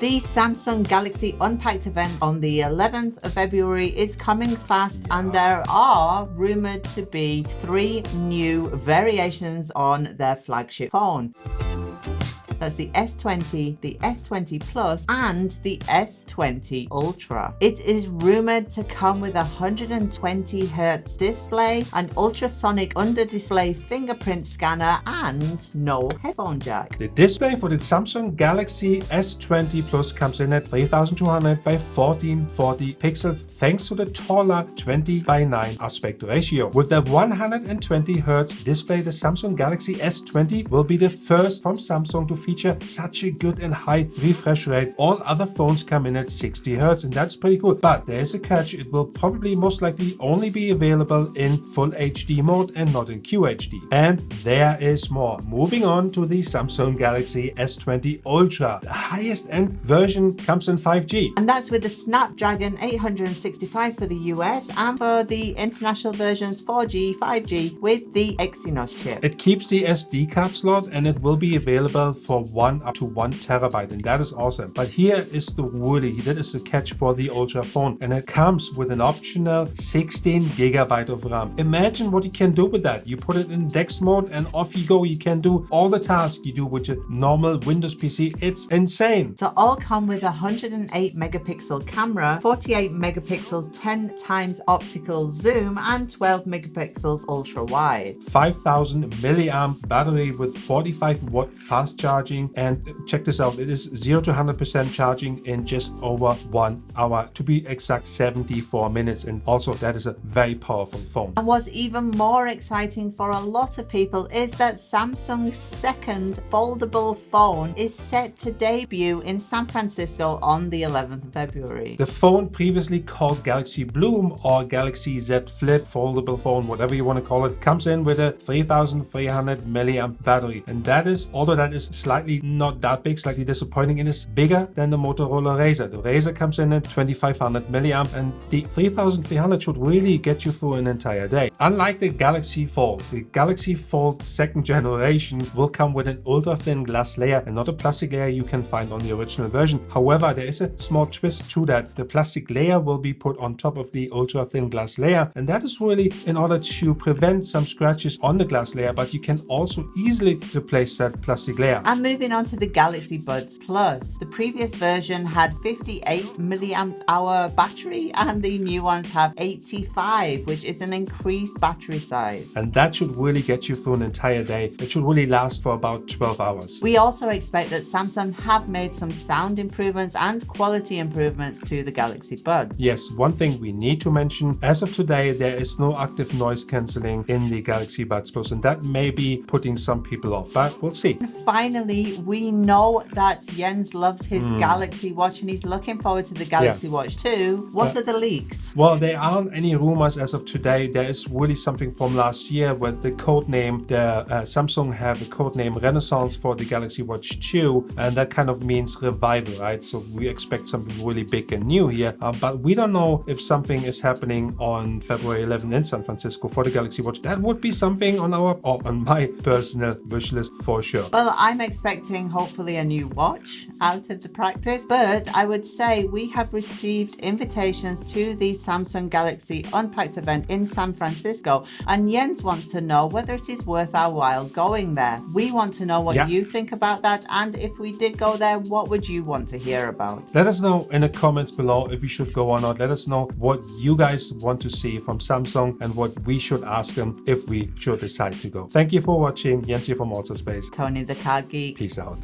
The Samsung Galaxy Unpacked event on the 11th of February is coming fast, and there are rumored to be 3 new variations on their flagship phone. That's the S20, the S20 Plus, and the S20 Ultra. It is rumored to come with a 120Hz display, an ultrasonic under-display fingerprint scanner, and no headphone jack. The display for the Samsung Galaxy S20 Plus comes in at 3200 by 1440 pixel thanks to the taller 20:9 aspect ratio. With a 120Hz display, the Samsung Galaxy S20 will be the first from Samsung to feature such a good and high refresh rate. All other phones come in at 60Hz, and that's pretty cool. But there is a catch: it will probably most likely only be available in full HD mode and not in QHD. And there is more. Moving on to the Samsung Galaxy S20 Ultra. The highest end version comes in 5G. And that's with the Snapdragon 865 for the US, and for the international versions 4G, 5G with the Exynos chip. It keeps the SD card slot, and it will be available for up to 1 terabyte, and that is awesome. But here is that is the catch for the Ultra phone, and it comes with an optional 16 gigabyte of RAM. Imagine what you can do with that. You put it in DeX mode and off you go. You can do all the tasks you do with a normal Windows PC. It's insane. So all come with a 108 megapixel camera, 48 megapixels 10 times optical zoom, and 12 megapixels ultra wide. 5000 milliamp battery with 45 watt fast charging, and check this out, it is 0 to 100% charging in just over 1 hour, to be exact 74 minutes, and also that is a very powerful phone. And what's even more exciting for a lot of people is that Samsung's second foldable phone is set to debut in San Francisco on the 11th of February. The phone, previously called Galaxy Bloom or Galaxy Z Flip foldable phone, whatever you want to call it, comes in with a 3300 milliamp battery, and that is, although that is slightly not that big, slightly disappointing, it is bigger than the Motorola Razr. The Razr comes in at 2500 milliamp, and the 3300 should really get you through an entire day. Unlike the Galaxy Fold, the Galaxy Fold second generation will come with an ultra thin glass layer and not a plastic layer you can find on the original version. However, there is a small twist to that. The plastic layer will be put on top of the ultra thin glass layer, and that is really in order to prevent some scratches on the glass layer, but you can also easily replace that plastic layer. And moving on to the Galaxy Buds Plus. The previous version had 58 milliamp hour battery, and the new ones have 85, which is an increased battery size. And that should really get you through an entire day. It should really last for about 12 hours. We also expect that Samsung have made some sound improvements and quality improvements to the Galaxy Buds. Yes, one thing we need to mention, as of today, there is no active noise cancelling in the Galaxy Buds Plus, and that may be putting some people off, but we'll see. And finally, we know that Jens loves his Galaxy Watch, and he's looking forward to the Galaxy Watch 2. What are the leaks? Well, there aren't any rumors as of today. There is really something from last year with the code name, Samsung have a code name Renaissance for the Galaxy Watch 2, and that kind of means revival, right? So we expect something really big and new here, but we don't know if something is happening on February 11th in San Francisco for the Galaxy Watch. That would be something on on my personal wish list for sure. Well, I'm expecting hopefully a new watch out of the practice, but I would say we have received invitations to the Samsung Galaxy Unpacked event in San Francisco, and Jens wants to know whether it is worth our while going there. We want to know what you think about that, and if we did go there, what would you want to hear about? Let us know in the comments below if we should go or not. Let us know what you guys want to see from Samsung and what we should ask them if we should decide to go. Thank you for watching. Jens here from Space. Toni the Card Geek. Peace out.